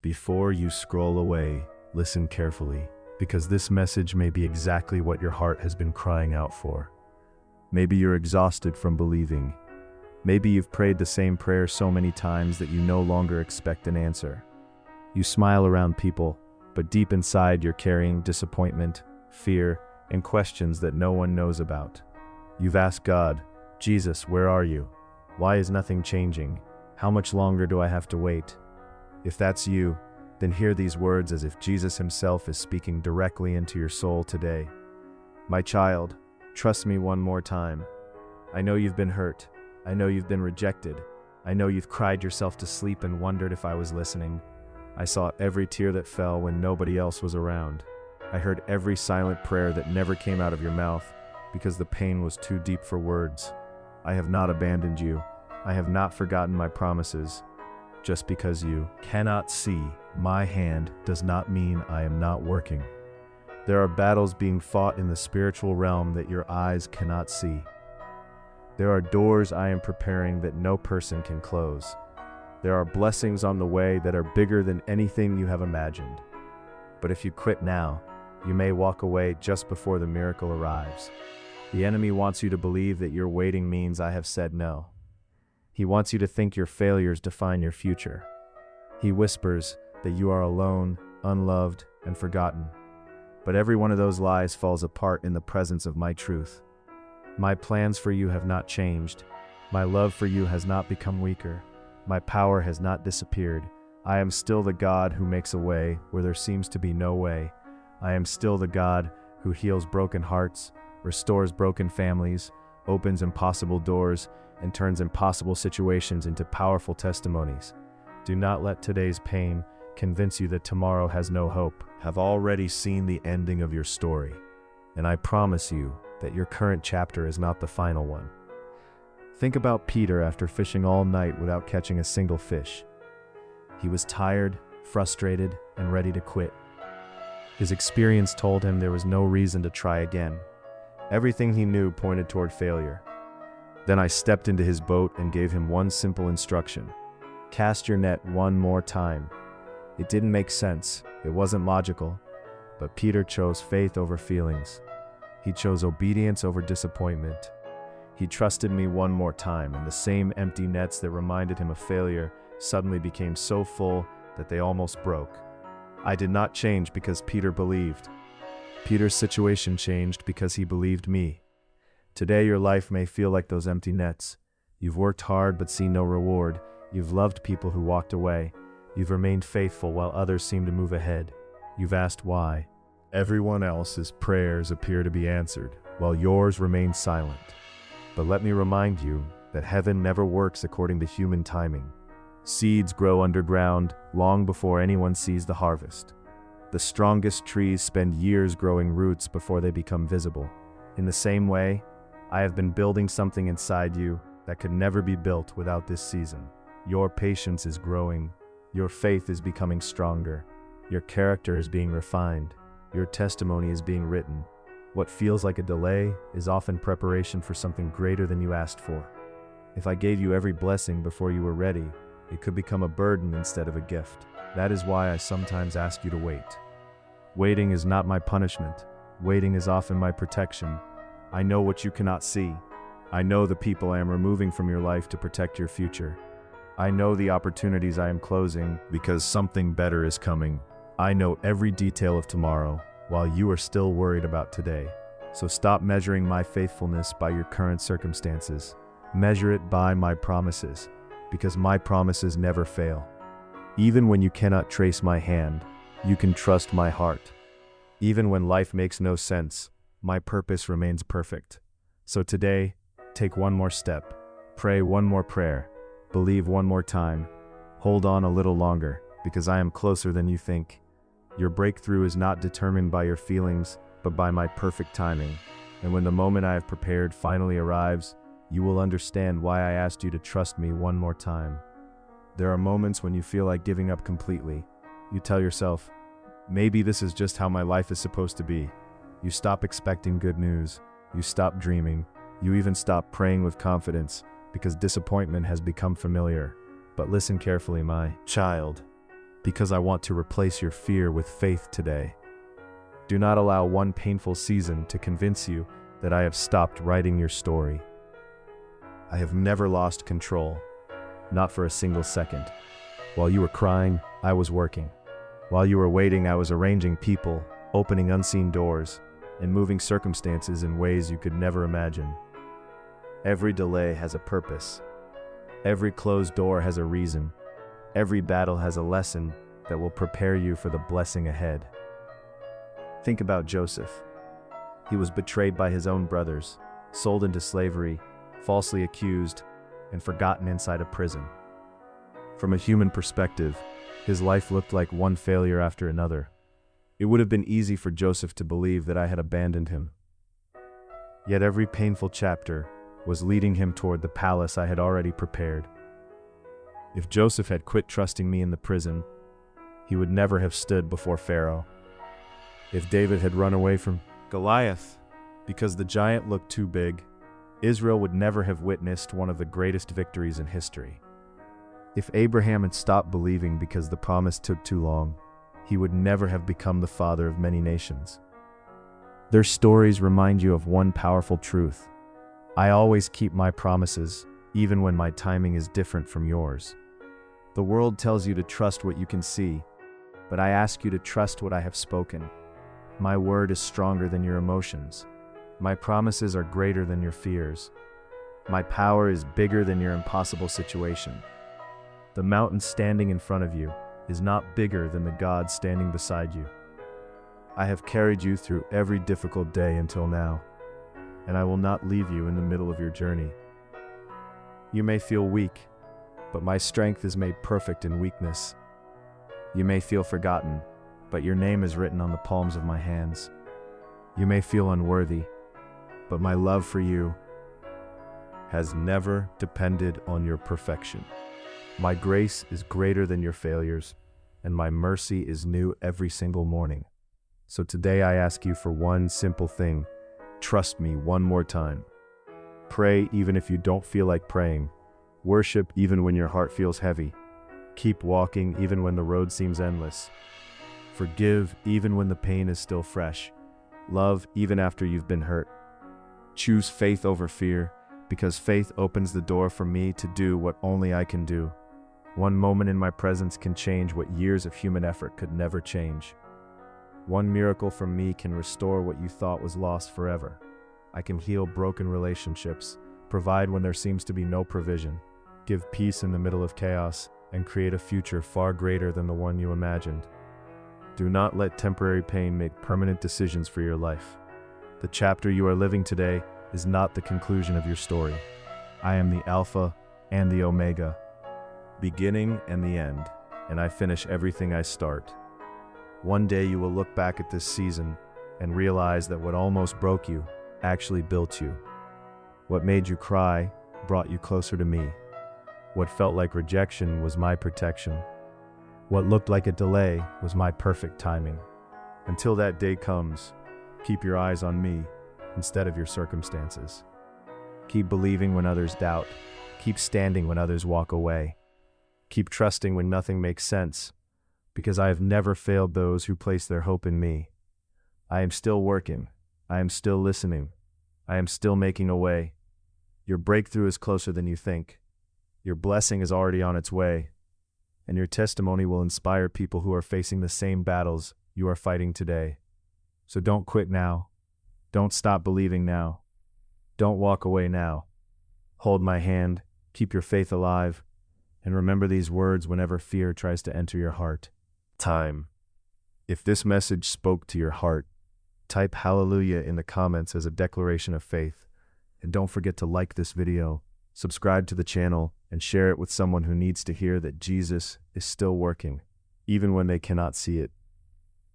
Before you scroll away, listen carefully, because this message may be exactly what your heart has been crying out for. Maybe you're exhausted from believing. Maybe you've prayed the same prayer so many times that you no longer expect an answer. You smile around people, but deep inside you're carrying disappointment, fear, and questions that no one knows about. You've asked God, Jesus, where are you? Why is nothing changing? How much longer do I have to wait? If that's you, then hear these words as if Jesus himself is speaking directly into your soul today. My child, trust me one more time. I know you've been hurt. I know you've been rejected. I know you've cried yourself to sleep and wondered if I was listening. I saw every tear that fell when nobody else was around. I heard every silent prayer that never came out of your mouth because the pain was too deep for words. I have not abandoned you. I have not forgotten my promises. Just because you cannot see my hand does not mean I am not working. There are battles being fought in the spiritual realm that your eyes cannot see. There are doors I am preparing that no person can close. There are blessings on the way that are bigger than anything you have imagined. But if you quit now, you may walk away just before the miracle arrives. The enemy wants you to believe that your waiting means I have said no. He wants you to think your failures define your future. He whispers that you are alone, unloved, and forgotten. But every one of those lies falls apart in the presence of my truth. My plans for you have not changed. My love for you has not become weaker. My power has not disappeared. I am still the God who makes a way where there seems to be no way. I am still the God who heals broken hearts, restores broken families, opens impossible doors, and turns impossible situations into powerful testimonies. Do not let today's pain convince you that tomorrow has no hope. Have already seen the ending of your story, and I promise you that your current chapter is not the final one. Think about Peter after fishing all night without catching a single fish. He was tired, frustrated, and ready to quit. His experience told him there was no reason to try again. Everything he knew pointed toward failure. Then I stepped into his boat and gave him one simple instruction. Cast your net one more time. It didn't make sense. It wasn't logical. But Peter chose faith over feelings. He chose obedience over disappointment. He trusted me one more time, and the same empty nets that reminded him of failure suddenly became so full that they almost broke. I did not change because Peter believed. Peter's situation changed because he believed me. Today your life may feel like those empty nets. You've worked hard but seen no reward. You've loved people who walked away. You've remained faithful while others seem to move ahead. You've asked why. Everyone else's prayers appear to be answered, while yours remain silent. But let me remind you that heaven never works according to human timing. Seeds grow underground long before anyone sees the harvest. The strongest trees spend years growing roots before they become visible. In the same way, I have been building something inside you that could never be built without this season. Your patience is growing. Your faith is becoming stronger. Your character is being refined. Your testimony is being written. What feels like a delay is often preparation for something greater than you asked for. If I gave you every blessing before you were ready, it could become a burden instead of a gift. That is why I sometimes ask you to wait. Waiting is not my punishment. Waiting is often my protection. I know what you cannot see. I know the people I am removing from your life to protect your future. I know the opportunities I am closing because something better is coming. I know every detail of tomorrow while you are still worried about today. So stop measuring my faithfulness by your current circumstances. Measure it by my promises, because my promises never fail. Even when you cannot trace my hand, you can trust my heart. Even when life makes no sense, my purpose remains perfect. So today, take one more step, pray one more prayer, believe one more time, hold on a little longer, because I am closer than you think. Your breakthrough is not determined by your feelings, but by my perfect timing. And when the moment I have prepared finally arrives, you will understand why I asked you to trust me one more time. There are moments when you feel like giving up completely. You tell yourself, maybe this is just how my life is supposed to be. You stop expecting good news. You stop dreaming. You even stop praying with confidence because disappointment has become familiar. But listen carefully, my child. because I want to replace your fear with faith today. Do not allow one painful season to convince you that I have stopped writing your story. I have never lost control, not for a single second. While you were crying, I was working. While you were waiting, I was arranging people, opening unseen doors, and moving circumstances in ways you could never imagine. Every delay has a purpose. Every closed door has a reason. Every battle has a lesson that will prepare you for the blessing ahead. Think about Joseph. He was betrayed by his own brothers, sold into slavery, falsely accused, and forgotten inside a prison. From a human perspective, his life looked like one failure after another. It would have been easy for Joseph to believe that I had abandoned him. Yet every painful chapter was leading him toward the palace I had already prepared. If Joseph had quit trusting me in the prison, he would never have stood before Pharaoh. If David had run away from Goliath because the giant looked too big, Israel would never have witnessed one of the greatest victories in history. If Abraham had stopped believing because the promise took too long, he would never have become the father of many nations. Their stories remind you of one powerful truth. I always keep my promises, even when my timing is different from yours. The world tells you to trust what you can see, but I ask you to trust what I have spoken. My word is stronger than your emotions. My promises are greater than your fears. My power is bigger than your impossible situation. The mountain standing in front of you is not bigger than the God standing beside you. I have carried you through every difficult day until now, and I will not leave you in the middle of your journey. You may feel weak, but my strength is made perfect in weakness. You may feel forgotten, but your name is written on the palms of my hands. You may feel unworthy, but my love for you has never depended on your perfection. My grace is greater than your failures, and my mercy is new every single morning. So today I ask you for one simple thing. Trust me one more time. Pray even if you don't feel like praying. Worship even when your heart feels heavy. Keep walking even when the road seems endless. Forgive even when the pain is still fresh. Love even after you've been hurt. Choose faith over fear, because faith opens the door for me to do what only I can do. One moment in my presence can change what years of human effort could never change. One miracle from me can restore what you thought was lost forever. I can heal broken relationships, provide when there seems to be no provision, give peace in the middle of chaos, and create a future far greater than the one you imagined. Do not let temporary pain make permanent decisions for your life. The chapter you are living today is not the conclusion of your story. I am the Alpha and the Omega, beginning and the end, and I finish everything I start. One day you will look back at this season and realize that what almost broke you actually built you. What made you cry brought you closer to me. What felt like rejection was my protection. What looked like a delay was my perfect timing. Until that day comes, keep your eyes on me instead of your circumstances. Keep believing when others doubt. Keep standing when others walk away. Keep trusting when nothing makes sense, because I have never failed those who place their hope in me. I am still working. I am still listening. I am still making a way. Your breakthrough is closer than you think. Your blessing is already on its way, and your testimony will inspire people who are facing the same battles you are fighting today. So don't quit now. Don't stop believing now. Don't walk away now. Hold my hand, keep your faith alive, and remember these words whenever fear tries to enter your heart. Time. If this message spoke to your heart, type hallelujah in the comments as a declaration of faith. And don't forget to like this video, subscribe to the channel, and share it with someone who needs to hear that Jesus is still working, even when they cannot see it.